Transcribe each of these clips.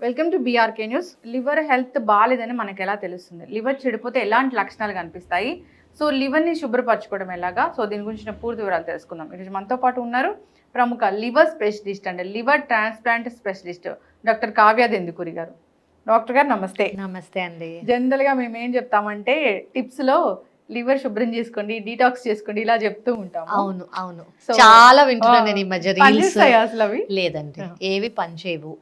Welcome to BRK news. Liver health బాగాలేదని మనకు ఎలా తెలుస్తుంది? లివర్ చెడిపోతే ఎలాంటి లక్షణాలు కనిపిస్తాయి? సో లివర్ని శుభ్రపరచుకోవడం ఎలాగా? సో దీని గురించిన పూర్తి వివరాలు తెలుసుకుందాం. ఈరోజు మనతో పాటు ఉన్నారు ప్రముఖ liver specialist and liver transplant specialist doctor Kavya Dendukuri గారు. డాక్టర్ గారు నమస్తే. నమస్తే అండి. జనరల్గా మేము ఏం చెప్తామంటే టిప్స్లో లివర్ శుభ్రం చేసుకోండి, డీటాక్స్ చేసుకోండి ఇలా చెప్తూ ఉంటాం. అవును అవును, చాలా వింటున్నాను నేను ఈ మధ్య రీల్స్. అసలు అవి లేదండి, ఏవి పనిచేయవు.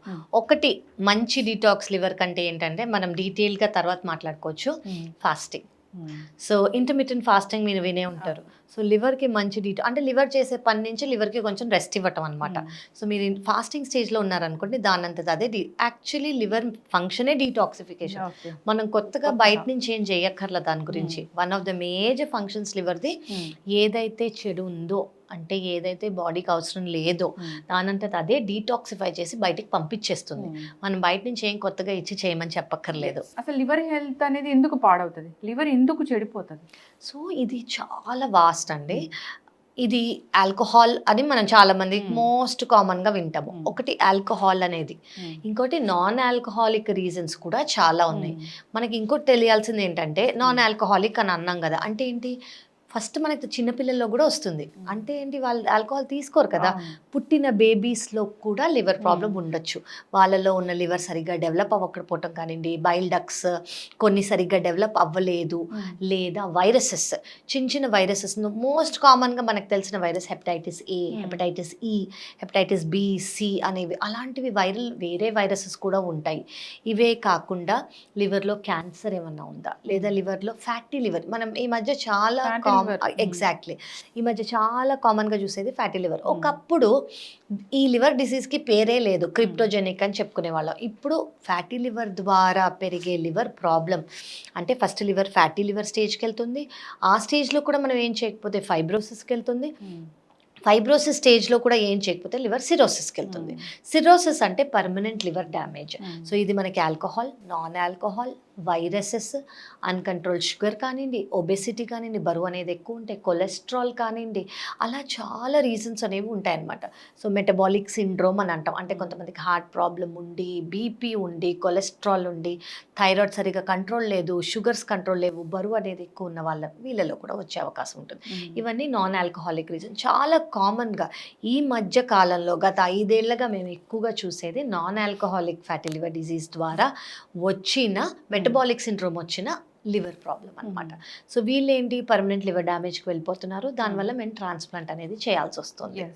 ఒకటి మంచి డీటాక్స్ లివర్ కంటే ఏంటంటే మనం డీటెయిల్ గా తర్వాత మాట్లాడుకోవచ్చు, ఫాస్టింగ్. సో ఇంటర్మిటెంట్ ఫాస్టింగ్ మీరు వినే ఉంటారు. సో లివర్కి మంచి అంటే లివర్ చేసే పని నుంచి లివర్కి కొంచెం రెస్ట్ ఇవ్వటం అనమాట. సో మీరు ఫాస్టింగ్ స్టేజ్లో ఉన్నారనుకోండి, దాని అంతది అదే యాక్చువల్లీ లివర్ ఫంక్షనే డీటాక్సిఫికేషన్. మనం కొత్తగా బయట నుంచి ఏం చేయక్కర్ల దాని గురించి. One of the major functions లివర్ది ఏదైతే చెడు ఉందో, అంటే ఏదైతే బాడీకి అవసరం లేదో దానంతట అదే డీటాక్సిఫై చేసి బయటికి పంపించేస్తుంది. మనం బయట నుంచి ఏం కొత్తగా ఇచ్చి చేయమని చెప్పక్కర్లేదు. అసలు లివర్ హెల్త్ అనేది ఎందుకు పాడవుతుంది? లివర్ ఎందుకు చెడిపోతుంది? సో ఇది చాలా వాస్ట్ అండి. ఇది ఆల్కహాల్ అని మనం చాలా మంది మోస్ట్ కామన్ గా వింటాము. ఒకటి ఆల్కహాల్ అనేది, ఇంకోటి నాన్ ఆల్కహాలిక్ రీజన్స్ కూడా చాలా ఉన్నాయి. మనకి ఇంకోటి తెలియాల్సింది ఏంటంటే, నాన్ ఆల్కహాలిక్ అని అన్నాం కదా, అంటే ఏంటి? ఫస్ట్ మనకి చిన్నపిల్లల్లో కూడా వస్తుంది. అంటే ఏంటి? వాళ్ళు ఆల్కహాల్ తీసుకోరు కదా. పుట్టిన బేబీస్లో కూడా లివర్ ప్రాబ్లం ఉండొచ్చు. వాళ్ళలో ఉన్న లివర్ సరిగ్గా డెవలప్ అవ్వకపోవటం కానివ్వండి, బైల్ డక్స్ కొన్ని సరిగ్గా డెవలప్ అవ్వలేదు, లేదా వైరసెస్, చిన్న చిన్న వైరసెస్. మోస్ట్ కామన్గా మనకు తెలిసిన virus hepatitis A, hepatitis E, hepatitis B, C అనేవి, అలాంటివి వేరే వైరసెస్ కూడా ఉంటాయి. ఇవే కాకుండా లివర్లో క్యాన్సర్ ఏమన్నా ఉందా, లేదా లివర్లో ఫ్యాటీ లివర్. మనం ఈ మధ్య చాలా ఎగ్జాక్ట్లీ ఈ మధ్య చాలా కామన్గా చూసేది ఫ్యాటీ లివర్. ఒకప్పుడు ఈ లివర్ డిసీజ్కి పేరే లేదు, క్రిప్టోజెనిక్ అని చెప్పుకునే వాళ్ళం. ఇప్పుడు ఫ్యాటీ లివర్ ద్వారా పెరిగే లివర్ ప్రాబ్లం అంటే ఫస్ట్ లివర్ ఫ్యాటీ లివర్ స్టేజ్కి వెళ్తుంది. ఆ స్టేజ్లో కూడా మనం ఏం చేయకపోతే ఫైబ్రోసిస్కి వెళ్తుంది. ఫైబ్రోసిస్ స్టేజ్లో కూడా ఏం చేయకపోతే లివర్ సిరోసిస్కి వెళ్తుంది. సిరోసిస్ అంటే పర్మనెంట్ లివర్ డ్యామేజ్. సో ఇది మనకి alcohol, non alcohol, viruses, uncontrol sugar కానివ్వండి, ఒబెసిటీ కానివ్వండి, బరువు అనేది ఎక్కువ ఉంటే, కొలెస్ట్రాల్ కానివ్వండి, అలా చాలా రీజన్స్ అనేవి ఉంటాయన్నమాట. సో మెటబాలిక్ సిండ్రోమ్ అని అంటాం. అంటే కొంతమందికి హార్ట్ ప్రాబ్లం ఉండి, బీపీ ఉండి, కొలెస్ట్రాల్ ఉండి, థైరాయిడ్ సరిగా కంట్రోల్ లేదు, షుగర్స్ కంట్రోల్ లేవు, బరువు అనేది ఎక్కువ ఉన్న వీళ్ళలో కూడా వచ్చే అవకాశం ఉంటుంది. ఇవన్నీ నాన్ ఆల్కహాలిక్ రీజన్. చాలా కామన్గా ఈ మధ్య కాలంలో గత 5 ఏళ్లుగా మేము ఎక్కువగా చూసేది non alcoholic fatty liver disease ద్వారా వచ్చిన మెటబాలిక్ సిండ్రోమ్ వచ్చిన లివర్ ప్రాబ్లం అనమాట. సో వీళ్ళేంటి పర్మనెంట్ లివర్ డ్యామేజ్కి వెళ్ళిపోతున్నారు. దానివల్ల మేము ట్రాన్స్ప్లాంట్ అనేది చేయాల్సి వస్తుంది.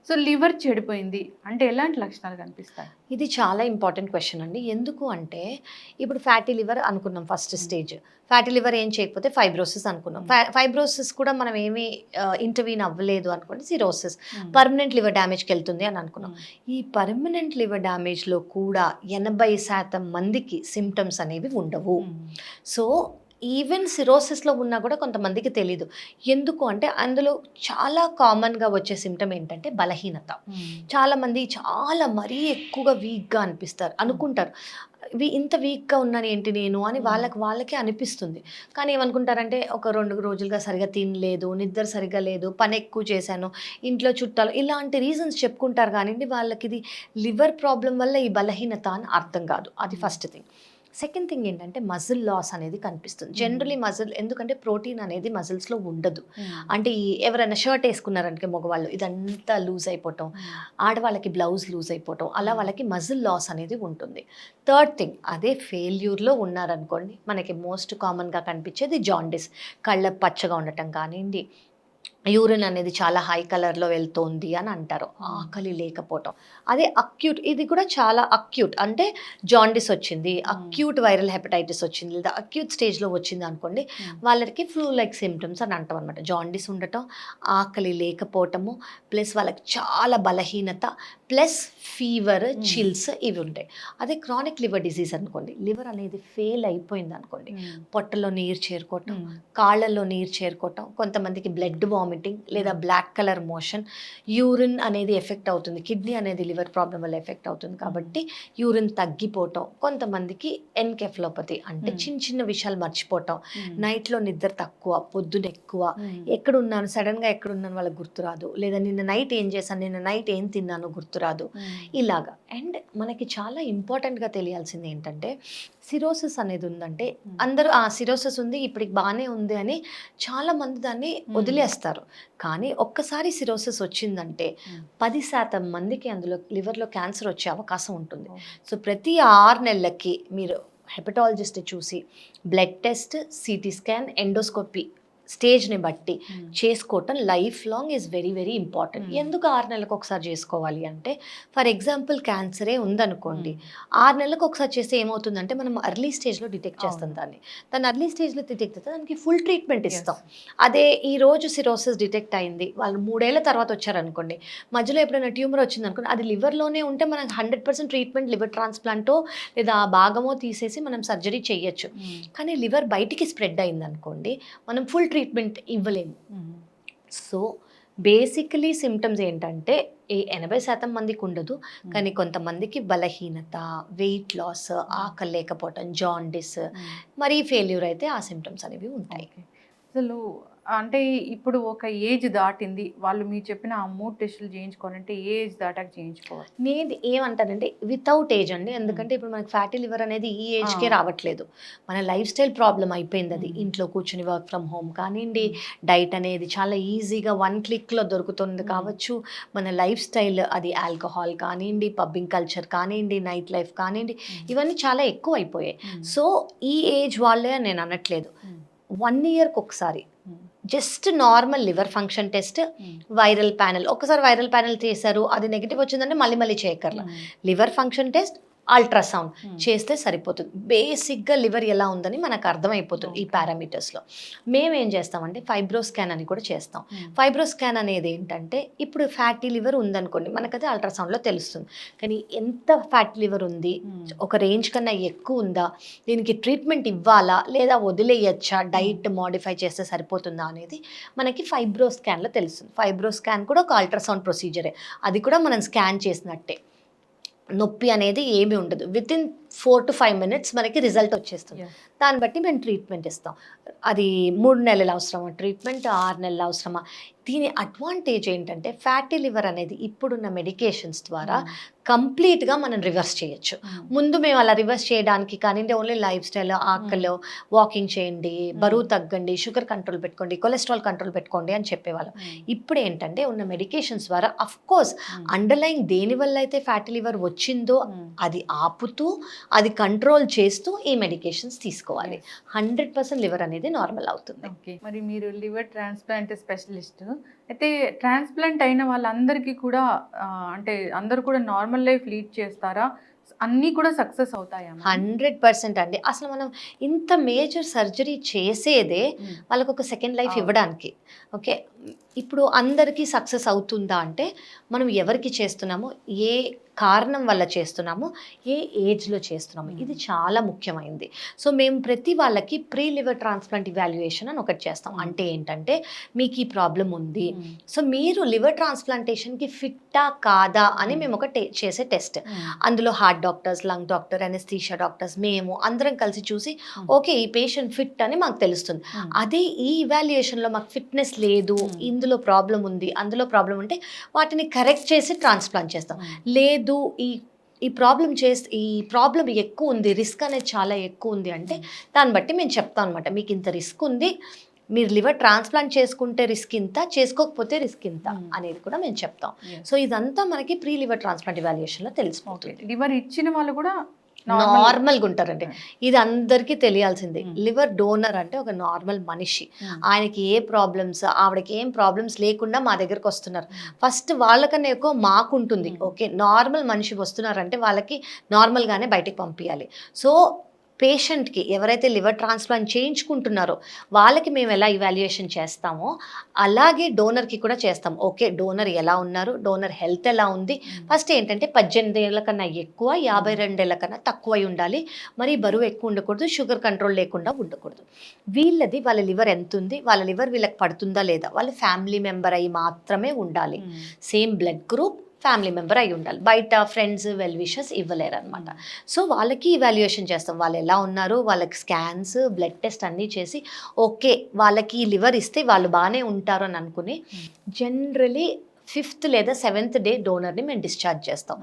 సో లివర్ చెడిపోయింది అంటే ఎలాంటి లక్షణాలు కనిపిస్తాయి? ఇది చాలా ఇంపార్టెంట్ క్వశ్చన్ అండి. ఎందుకు అంటే ఇప్పుడు ఫ్యాటీ లివర్ అనుకున్నాం ఫస్ట్ స్టేజ్. ఫ్యాటీ లివర్ ఏం చేయకపోతే ఫైబ్రోసిస్ అనుకున్నాం. ఫైబ్రోసిస్ కూడా మనం ఏమీ ఇంటర్వీన్ అవ్వలేదు అనుకోండి, సిరోసిస్. పర్మనెంట్ లివర్ డ్యామేజ్కి వెళ్తుంది అని అనుకున్నాం. ఈ పర్మనెంట్ లివర్ డ్యామేజ్లో కూడా 80% మందికి సిమ్టమ్స్ అనేవి ఉండవు. సో ఈవెన్ సిరోసిస్లో ఉన్నా కూడా కొంతమందికి తెలీదు. ఎందుకు అంటే అందులో చాలా కామన్గా వచ్చే సిమ్టమ్ ఏంటంటే బలహీనత. చాలామంది చాలా మరీ ఎక్కువగా వీక్గా అనిపిస్తారు, అనుకుంటారు ఇంత వీక్గా ఉన్నాను ఏంటి నేను అని వాళ్ళకే అనిపిస్తుంది. కానీ ఏమనుకుంటారంటే ఒక 2 రోజులుగా సరిగా తినలేదు, నిద్ర సరిగా లేదు, పని ఎక్కువ చేశాను, ఇంట్లో చుట్టాలు, ఇలాంటి రీజన్స్ చెప్పుకుంటారు. కానీ వాళ్ళకి ఇది లివర్ ప్రాబ్లం వల్ల ఈ బలహీనత అని అర్థం కాదు. అది ఫస్ట్ థింగ్. సెకండ్ థింగ్ ఏంటంటే మజిల్ లాస్ అనేది కనిపిస్తుంది. జనరలీ మజిల్, ఎందుకంటే ప్రోటీన్ అనేది మజిల్స్లో ఉండదు. అంటే ఎవరైనా షర్ట్ వేసుకున్నారంటే మగవాళ్ళు ఇదంతా లూజ్ అయిపోవటం, ఆడవాళ్ళకి బ్లౌజ్ లూజ్ అయిపోవటం, అలా వాళ్ళకి మజిల్ లాస్ అనేది ఉంటుంది. థర్డ్ థింగ్, అదే ఫెయిల్యూర్లో ఉన్నారనుకోండి, మనకి మోస్ట్ కామన్గా కనిపించేది జాండిస్. కళ్ళ పచ్చగా ఉండటం కానివ్వండి, యూరిన్ అనేది చాలా హై కలర్లో వెళ్తోంది అని అంటారు, ఆకలి లేకపోవటం. అదే అక్యూట్, ఇది కూడా చాలా అక్యూట్, అంటే జాండిస్ వచ్చింది, అక్యూట్ వైరల్ హెపటైటిస్ వచ్చింది, లేదా అక్యూట్ స్టేజ్లో వచ్చింది అనుకోండి, వాళ్ళకి ఫ్లూ లైక్ సిమ్టమ్స్ అని అంటాం అనమాట. జాండిస్ ఉండటం, ఆకలి లేకపోవటము, ప్లస్ వాళ్ళకి చాలా బలహీనత, ప్లస్ ఫీవర్, చిల్స్, ఇవి ఉంటాయి. అదే క్రానిక్ లివర్ డిసీజ్ అనుకోండి, లివర్ అనేది ఫెయిల్ అయిపోయింది అనుకోండి, పొట్టలో నీరు చేరుకోవటం, కాళ్ళల్లో నీరు చేరుకోవటం, కొంతమందికి బ్లడ్ వామిటింగ్ వామిటింగ్ లేదా బ్లాక్ కలర్ మోషన్, యూరిన్ అనేది ఎఫెక్ట్ అవుతుంది, కిడ్నీ అనేది లివర్ ప్రాబ్లం వల్ల ఎఫెక్ట్ అవుతుంది కాబట్టి యూరిన్ తగ్గిపోవటం, కొంతమందికి ఎన్కెఫ్లోపతి అంటే చిన్న చిన్న విషయాలు మర్చిపోవటం, నైట్లో నిద్ర తక్కువ, పొద్దున ఎక్కువ, ఎక్కడున్నాను సడన్గా ఎక్కడున్నాను వాళ్ళకి గుర్తురాదు, లేదా నిన్న నైట్ ఏం చేశాను, నిన్న నైట్ ఏం తిన్నానో గుర్తురాదు, ఇలాగా. అండ్ మనకి చాలా ఇంపార్టెంట్గా తెలియాల్సింది ఏంటంటే సిరోసిస్ అనేది ఉందంటే అందరూ ఆ సిరోసిస్ ఉంది ఇప్పటికి బాగానే ఉంది అని చాలా మంది దాన్ని వదిలేస్తారు. కానీ ఒక్కసారి సిరోసిస్ వచ్చిందంటే 10% మందికి అందులో లివర్లో క్యాన్సర్ వచ్చే అవకాశం ఉంటుంది. సో ప్రతి 6 నెలలకి మీరు హెపటాలజిస్ట్ చూసి blood test, CT scan, endoscopy స్టేజ్ని బట్టి చేసుకోవటం life long is very very important. ఎందుకు 6 నెలలకు ఒకసారి చేసుకోవాలి అంటే, ఫర్ ఎగ్జాంపుల్ క్యాన్సరే ఉందనుకోండి, 6 నెలలకు ఒకసారి చేస్తే ఏమవుతుందంటే మనం అర్లీ స్టేజ్లో డిటెక్ట్ చేస్తాం దాన్ని అర్లీ స్టేజ్లో డిటెక్ట్ చేస్తే దానికి ఫుల్ ట్రీట్మెంట్ ఇస్తాం. అదే ఈ రోజు సిరోసిస్ డిటెక్ట్ అయింది, వాళ్ళు 3 ఏళ్ల తర్వాత వచ్చారనుకోండి, మధ్యలో ఎప్పుడైనా ట్యూమర్ వచ్చింది అనుకోండి, అది లివర్లోనే ఉంటే మనకు 100% ట్రీట్మెంట్ లివర్ ట్రాన్స్ప్లాంటో లేదా ఆ భాగమో తీసేసి మనం సర్జరీ చేయొచ్చు. కానీ లివర్ బయటికి స్ప్రెడ్ అయింది అనుకోండి, మనం ఫుల్ ట్రీట్మెంట్ ఇవ్వలేము. సో బేసికలీ సిమ్టమ్స్ ఏంటంటే 80% మందికి ఉండదు, కానీ కొంతమందికి బలహీనత, వెయిట్ లాస్, ఆకలి లేకపోవటం, జాండిస్, మరి ఫెయిల్యూర్ అయితే ఆ సిమ్టమ్స్ అనేవి ఉంటాయి. అసలు అంటే ఇప్పుడు ఒక ఏజ్ దాటింది, వాళ్ళు మీరు చెప్పిన ఆ 3 టెస్టులు చేయించుకోవాలంటే ఏ ఏజ్ దాటాక చేయించుకోవాలి? నేను ఏమంటానంటే వితౌట్ ఏజ్ అండి, ఎందుకంటే ఇప్పుడు మనకి ఫ్యాటీ లివర్ అనేది ఈ ఏజ్కే రావట్లేదు, మన లైఫ్ స్టైల్ ప్రాబ్లం అయిపోయింది. అది ఇంట్లో కూర్చుని వర్క్ ఫ్రమ్ హోమ్ కానివ్వండి, డైట్ అనేది చాలా ఈజీగా 1 క్లిక్లో దొరుకుతుంది కావచ్చు, మన లైఫ్ స్టైల్ అది ఆల్కహాల్ కానివ్వండి, పబ్బింగ్ కల్చర్ కానివ్వండి, నైట్ లైఫ్ కానివ్వండి, ఇవన్నీ చాలా ఎక్కువ అయిపోయాయి. సో ఈ ఏజ్ వాళ్ళే నేను అనట్లేదు, 1 ఇయర్కి ఒకసారి just normal liver function test, viral panel, ఒకసారి వైరల్ ప్యానెల్ చేశారు అది నెగిటివ్ వచ్చిందంటే మళ్ళీ చేయక్కర్లా, లివర్ ఫంక్షన్ టెస్ట్, అల్ట్రాసౌండ్ చేస్తే సరిపోతుంది. బేసిక్గా లివర్ ఎలా ఉందని మనకు అర్థమైపోతుంది ఈ పారామీటర్స్లో. మేమేం చేస్తామంటే ఫైబ్రో స్కాన్ అని కూడా చేస్తాం. ఫైబ్రో స్కాన్ అనేది ఏంటంటే, ఇప్పుడు ఫ్యాటీ లివర్ ఉందనుకోండి, మనకైతే అల్ట్రాసౌండ్లో తెలుస్తుంది, కానీ ఎంత ఫ్యాటీ లివర్ ఉంది, ఒక రేంజ్ కన్నా ఎక్కువ ఉందా, దీనికి ట్రీట్మెంట్ ఇవ్వాలా లేదా వదిలేయచ్చా, డైట్ మోడిఫై చేస్తే సరిపోతుందా అనేది మనకి ఫైబ్రో స్కాన్లో తెలుస్తుంది. ఫైబ్రో స్కాన్ కూడా ఒక అల్ట్రాసౌండ్ ప్రొసీజరే, అది కూడా మనం స్కాన్ చేసినట్టే, నొప్పి అనేది ఏమీ ఉండదు, వితిన్ 4 to 5 minutes మనకి రిజల్ట్ వచ్చేస్తుంది. దాన్ని బట్టి మేము ట్రీట్మెంట్ ఇస్తాం. అది 3 నెలలు అవసరమా ట్రీట్మెంట్, 6 నెలలు అవసరమా. దీని అడ్వాంటేజ్ ఏంటంటే ఫ్యాటీ లివర్ అనేది ఇప్పుడున్న మెడికేషన్స్ ద్వారా కంప్లీట్గా మనం రివర్స్ చేయొచ్చు. ముందు మేము అలా రివర్స్ చేయడానికి కానీ ఓన్లీ లైఫ్ స్టైల్, ఆకలి, వాకింగ్ చేయండి, బరువు తగ్గండి, షుగర్ కంట్రోల్ పెట్టుకోండి, కొలెస్ట్రాల్ కంట్రోల్ పెట్టుకోండి అని చెప్పేవాళ్ళం. ఇప్పుడు ఏంటంటే ఉన్న మెడికేషన్స్ ద్వారా అఫ్కోర్స్ అండర్లైన్ దేనివల్ల అయితే ఫ్యాటీ లివర్ వచ్చిందో అది ఆపుతూ, అది కంట్రోల్ చేస్తూ ఈ మెడికేషన్స్ తీసుకోవాలి. 100% లివర్ అనేది నార్మల్ అవుతుంది. ఓకే, మరి మీరు లివర్ ట్రాన్స్ప్లాంట్ స్పెషలిస్ట్ అయితే, ట్రాన్స్ప్లాంట్ అయిన వాళ్ళందరికీ కూడా అంటే అందరూ కూడా నార్మల్ లైఫ్ లీడ్ చేస్తారా? అన్నీ కూడా సక్సెస్ అవుతాయా? 100% అండి. అసలు మనం ఇంత మేజర్ సర్జరీ చేసేదే వాళ్ళకు ఒక సెకండ్ లైఫ్ ఇవ్వడానికి. ఓకే, ఇప్పుడు అందరికీ సక్సెస్ అవుతుందా అంటే, మనం ఎవరికి చేస్తున్నామో, ఏ కారణం వల్ల చేస్తున్నామో, ఏ ఏజ్లో చేస్తున్నామో, ఇది చాలా ముఖ్యమైనది. సో మేము ప్రతి వాళ్ళకి ప్రీ లివర్ ట్రాన్స్ప్లాంట్ ఇవాల్యుయేషన్ అని ఒకటి చేస్తాం. అంటే ఏంటంటే, మీకు ఈ ప్రాబ్లం ఉంది, సో మీరు లివర్ ట్రాన్స్ప్లాంటేషన్కి ఫిట్టా కాదా అని మేము ఒక చేసే టెస్ట్. అందులో heart doctors, lung doctor, anaesthesia doctors, మేము అందరం కలిసి చూసి ఓకే ఈ పేషెంట్ ఫిట్ అని మాకు తెలుస్తుంది. అదే ఈ ఇవాల్యుయేషన్లో మాకు ఫిట్నెస్ లేదు, ఇందులో ప్రాబ్లం ఉంది, అందులో ప్రాబ్లం ఉంటే వాటిని కరెక్ట్ చేసి ట్రాన్స్ప్లాంట్ చేస్తాం. లేదు ఈ ప్రాబ్లం ఎక్కువ ఉంది, రిస్క్ అనేది చాలా ఎక్కువ ఉంది అంటే దాన్ని బట్టి మేము చెప్తాం అనమాట, మీకు ఇంత రిస్క్ ఉంది, మీరు లివర్ ట్రాన్స్ప్లాంట్ చేసుకుంటే రిస్క్ ఇంత, చేసుకోకపోతే రిస్క్ ఇంత అనేది కూడా మేము చెప్తాం. సో ఇదంతా మనకి ప్రీ లివర్ ట్రాన్స్ప్లాంట్ ఇవాల్యుయేషన్లో తెలిసిపోతుంది. లివర్ ఇచ్చిన వాళ్ళు కూడా నార్మల్గా ఉంటారండి, ఇది అందరికీ తెలియాల్సిందే. లివర్ డోనర్ అంటే ఒక నార్మల్ మనిషి, ఆయనకి ఏ ప్రాబ్లమ్స్, ఆవిడకి ఏం ప్రాబ్లమ్స్ లేకుండా మా దగ్గరకు వస్తున్నారు. ఫస్ట్ వాళ్ళకన్నా ఎక్కువ మాకుంటుంది. ఓకే, నార్మల్ మనిషి వస్తున్నారంటే వాళ్ళకి నార్మల్గానే బయటకు పంపించాలి. సో పేషెంట్కి ఎవరైతే లివర్ ట్రాన్స్ప్లాంట్ చేయించుకుంటున్నారో వాళ్ళకి మేము ఎలా ఇవాల్యుయేషన్ చేస్తామో అలాగే డోనర్కి కూడా చేస్తాం. ఓకే, డోనర్ ఎలా ఉన్నారు, డోనర్ హెల్త్ ఎలా ఉంది. ఫస్ట్ ఏంటంటే 18 ఏళ్ళ కన్నా ఎక్కువ, 52 ఏళ్ళ కన్నా తక్కువ అయి ఉండాలి. మరి బరువు ఎక్కువ ఉండకూడదు, షుగర్ కంట్రోల్ లేకుండా ఉండకూడదు. వీళ్ళది వాళ్ళ లివర్ ఎంత ఉంది, వాళ్ళ లివర్ వీళ్ళకి పడుతుందా లేదా, వాళ్ళ ఫ్యామిలీ మెంబర్ అయి మాత్రమే ఉండాలి. Same blood group, family member అయి ఉండాలి. బయట ఫ్రెండ్స్ వెల్ విషెస్ ఇవ్వలేరు అనమాట. సో వాళ్ళకి ఇవాల్యుయేషన్ చేస్తాం, వాళ్ళు ఎలా ఉన్నారు, వాళ్ళకి స్కాన్స్, బ్లడ్ టెస్ట్ అన్నీ చేసి ఓకే వాళ్ళకి లివర్ ఇస్తే వాళ్ళు బాగానే ఉంటారు అని అనుకుని జనరలీ 5th లేదా 7th డే డోనర్ని మేము డిశ్చార్జ్ చేస్తాం.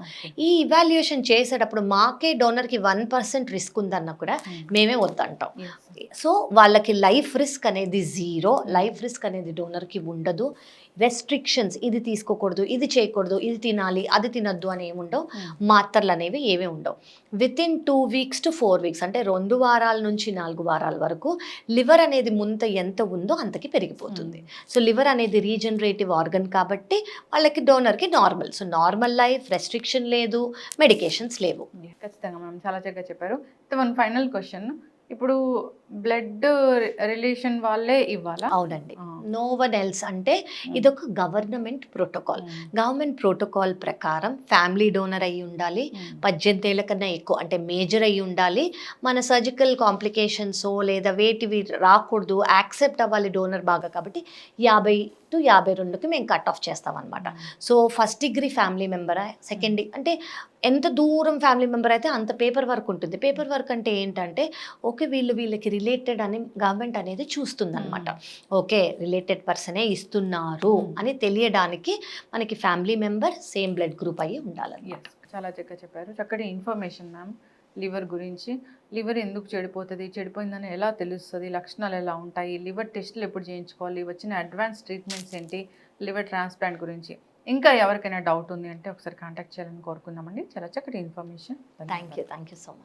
ఈ ఇవాల్యుయేషన్ చేసేటప్పుడు మాకే డోనర్కి 1% రిస్క్ ఉందన్నా కూడా మేమే వద్దంటాం. సో వాళ్ళకి లైఫ్ రిస్క్ అనేది 0, లైఫ్ రిస్క్ అనేది డోనర్కి ఉండదు. రెస్ట్రిక్షన్స్, ఇది తీసుకోకూడదు, ఇది చేయకూడదు, ఇది తినాలి, అది తినద్దు అని ఏముండవు. మాత్రలు అనేవి ఏమీ ఉండవు. వితిన్ 2 weeks to 4 weeks అంటే 2 వారాల నుంచి 4 వారాల వరకు లివర్ అనేది ముంత ఎంత ఉందో అంతకి పెరిగిపోతుంది. సో లివర్ అనేది రీజనరేటివ్ ఆర్గన్ కాబట్టి వాళ్ళకి డోనర్కి normal. So normal life, restriction లేదు, మెడికేషన్స్ లేవు. ఖచ్చితంగా మనం చాలా చక్కగా చెప్పారు. వన్ ఫైనల్ క్వశ్చన్, ఇప్పుడు బ్లడ్ రిలేషన్ వాళ్ళే ఇవ్వాలా? అవునండి, నో వన్ ఎల్స్. అంటే ఇదొక గవర్నమెంట్ ప్రోటోకాల్. గవర్నమెంట్ ప్రోటోకాల్ ప్రకారం ఫ్యామిలీ డోనర్ అయి ఉండాలి, 18 ఏళ్ళ కన్నా ఎక్కువ అంటే మేజర్ అయి ఉండాలి, మన సర్జికల్ కాంప్లికేషన్స్ లేదా వేటివి రాకూడదు, యాక్సెప్ట్ అవ్వాలి డోనర్ బాగా. కాబట్టి 50 to 52కి మేము కట్ ఆఫ్ చేస్తామన్నమాట. సో ఫస్ట్ డిగ్రీ ఫ్యామిలీ మెంబరా, సెకండ్ అంటే ఎంత దూరం ఫ్యామిలీ మెంబర్ అయితే అంత పేపర్ వర్క్ ఉంటుంది. పేపర్ వర్క్ అంటే ఏంటంటే ఓకే వీళ్ళకి రిలేటెడ్ అని గవర్నమెంట్ అనేది చూస్తుందన్నమాట. ఓకే రిలేటెడ్ పర్సనే ఇస్తున్నారు అని తెలియడానికి మనకి family member same blood group అయ్యి ఉండాలి. చాలా చక్కగా చెప్పారు. చక్కటి ఇన్ఫర్మేషన్ మ్యామ్ లివర్ గురించి. లివర్ ఎందుకు చెడిపోతుంది, చెడిపోయిందని ఎలా తెలుస్తుంది, లక్షణాలు ఎలా ఉంటాయి, లివర్ టెస్టులు ఎప్పుడు చేయించుకోవాలి, వచ్చిన అడ్వాన్స్ ట్రీట్మెంట్స్ ఏంటి, లివర్ ట్రాన్స్ప్లాంట్ గురించి ఇంకా ఎవరికైనా డౌట్ ఉంది అంటే ఒకసారి కాంటాక్ట్ చేయాలని కోరుకుందామండి. చాలా చక్కటి information. Thank you so much.